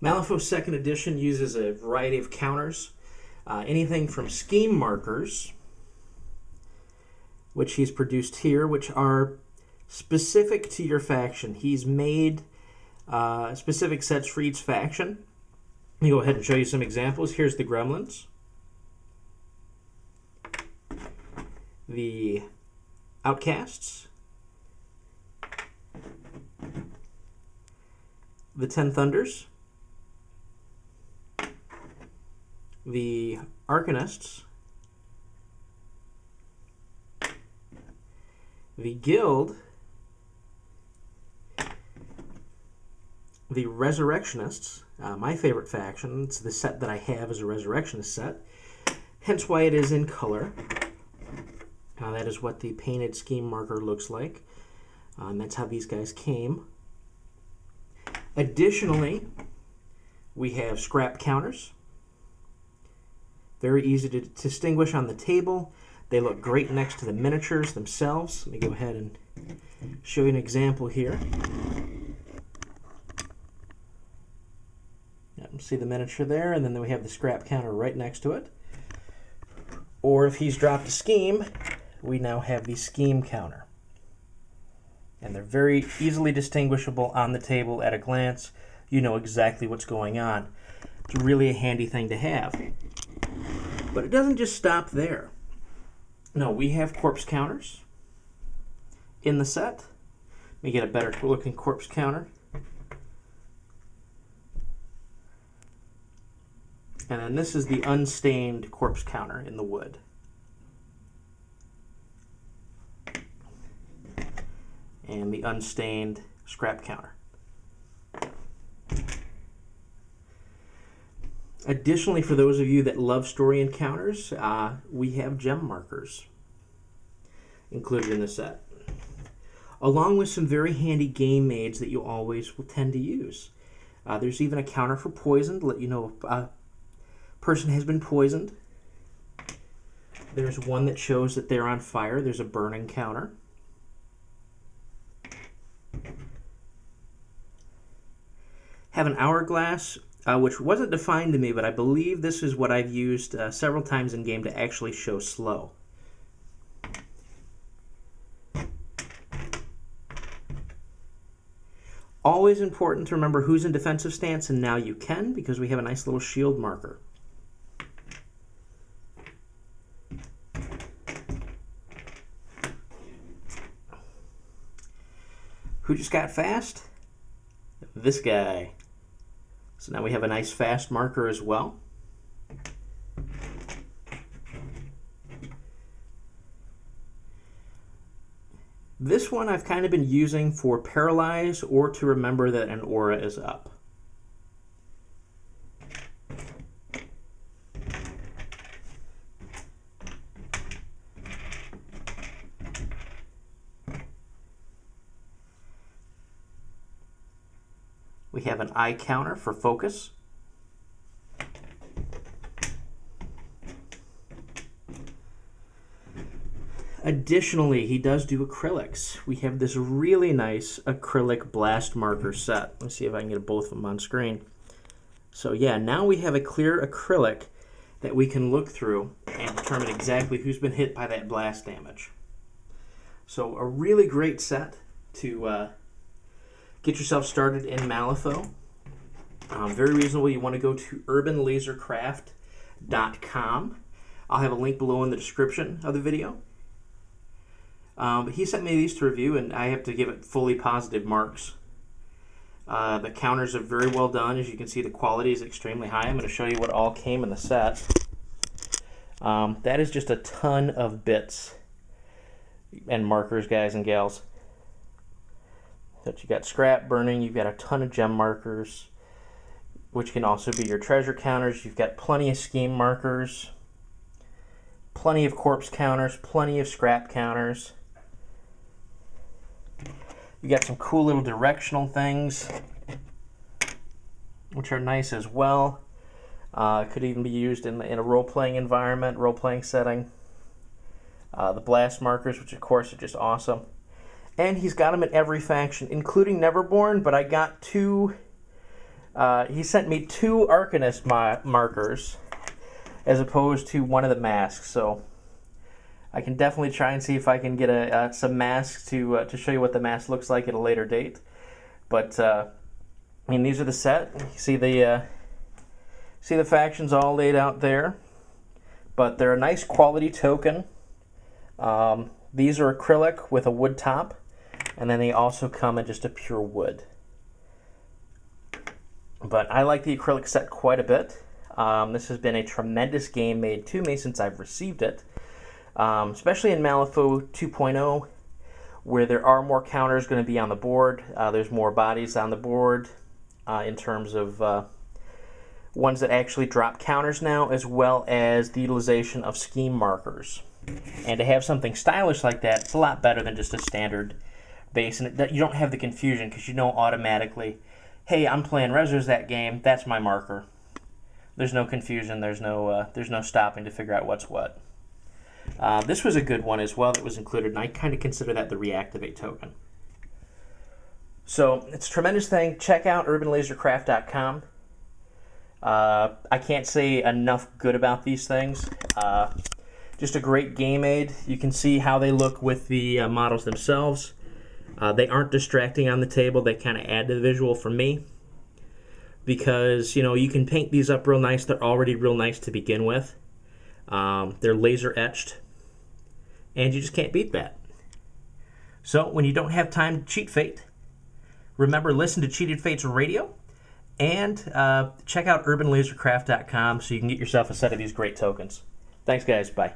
Malifaux 2nd Edition uses a variety of counters, anything from scheme markers, which he's produced here, which are specific to your faction. He's made specific sets for each faction. Let me go ahead and show you some examples. Here's the Gremlins, the Outcasts, the 10 Thunders, the Arcanists, the Guild, the Resurrectionists, my favorite faction. It's the set that I have as a Resurrectionist set, hence why it is in color. That is what the painted scheme marker looks like. And that's how these guys came. Additionally, we have scrap counters. Very easy to distinguish on the table. They look great next to the miniatures themselves. Let me go ahead and show you an example here. See the miniature there, and then we have the scrap counter right next to it. Or if he's dropped a scheme, we now have the scheme counter. And they're very easily distinguishable on the table at a glance. You know exactly what's going on. It's really a handy thing to have. But it doesn't just stop there. No, we have corpse counters in the set. Let me get a better looking corpse counter. And then this is the unstained corpse counter in the wood. And the unstained scrap counter. Additionally, for those of you that love story encounters, we have gem markers included in the set, along with some very handy game aids that you always will tend to use. There's even a counter for poison to let you know if a person has been poisoned. There's one that shows that they're on fire. There's a burning counter. Have an hourglass, which wasn't defined to me, but I believe this is what I've used several times in game to actually show slow. Always important to remember who's in defensive stance, and now you can, because we have a nice little shield marker. Who just got fast? This guy. So now we have a nice fast marker as well. This one I've kind of been using for paralyze or to remember that an aura is up. We have an eye counter for focus. Additionally, he does do acrylics. We have this really nice acrylic blast marker set. Let's see if I can get both of them on screen. So yeah, now we have a clear acrylic that we can look through and determine exactly who's been hit by that blast damage. So a really great set to get yourself started in Malifaux. Very reasonable. You want to go to urbanlasercraft.com. I'll have a link below in the description of the video. But he sent me these to review, and I have to give it fully positive marks. The counters are very well done. As you can see, the quality is extremely high. I'm going to show you what all came in the set. That is just a ton of bits and markers, guys and gals. So you got scrap burning, you've got a ton of gem markers, which can also be your treasure counters. You've got plenty of scheme markers, plenty of corpse counters, plenty of scrap counters. You got some cool little directional things, which are nice as well. Could even be used in a role-playing environment, role-playing setting. The blast markers, which of course are just awesome. And he's got them in every faction, including Neverborn, but I got two He sent me 2 Arcanist markers as opposed to one of the masks, so I can definitely try and see if I can get some masks to show you what the mask looks like at a later date. But I mean, these are the set. You see the factions all laid out there, but they're a nice quality token. These are acrylic with a wood top, and then they also come in just a pure wood. But I like the acrylic set quite a bit. This has been a tremendous game made to me since I've received it, especially in Malifaux 2.0, where there are more counters going to be on the board. There's more bodies on the board in terms of ones that actually drop counters now, as well as the utilization of scheme markers. And to have something stylish like that, it's a lot better than just a standard base, and you don't have the confusion because you know automatically, hey, I'm playing Rezzers that game, that's my marker. There's no confusion, there's no stopping to figure out what's what. This was a good one as well that was included, and I kind of consider that the reactivate token. So it's a tremendous thing. Check out urbanlasercraft.com. I can't say enough good about these things. Just a great game aid. You can see how they look with the models themselves. They aren't distracting on the table. They kind of add to the visual for me. Because, you know, you can paint these up real nice. They're already real nice to begin with. They're laser etched. And you just can't beat that. So, when you don't have time to cheat Fate, remember, listen to Cheated Fates Radio. And check out urbanlasercraft.com so you can get yourself a set of these great tokens. Thanks, guys. Bye.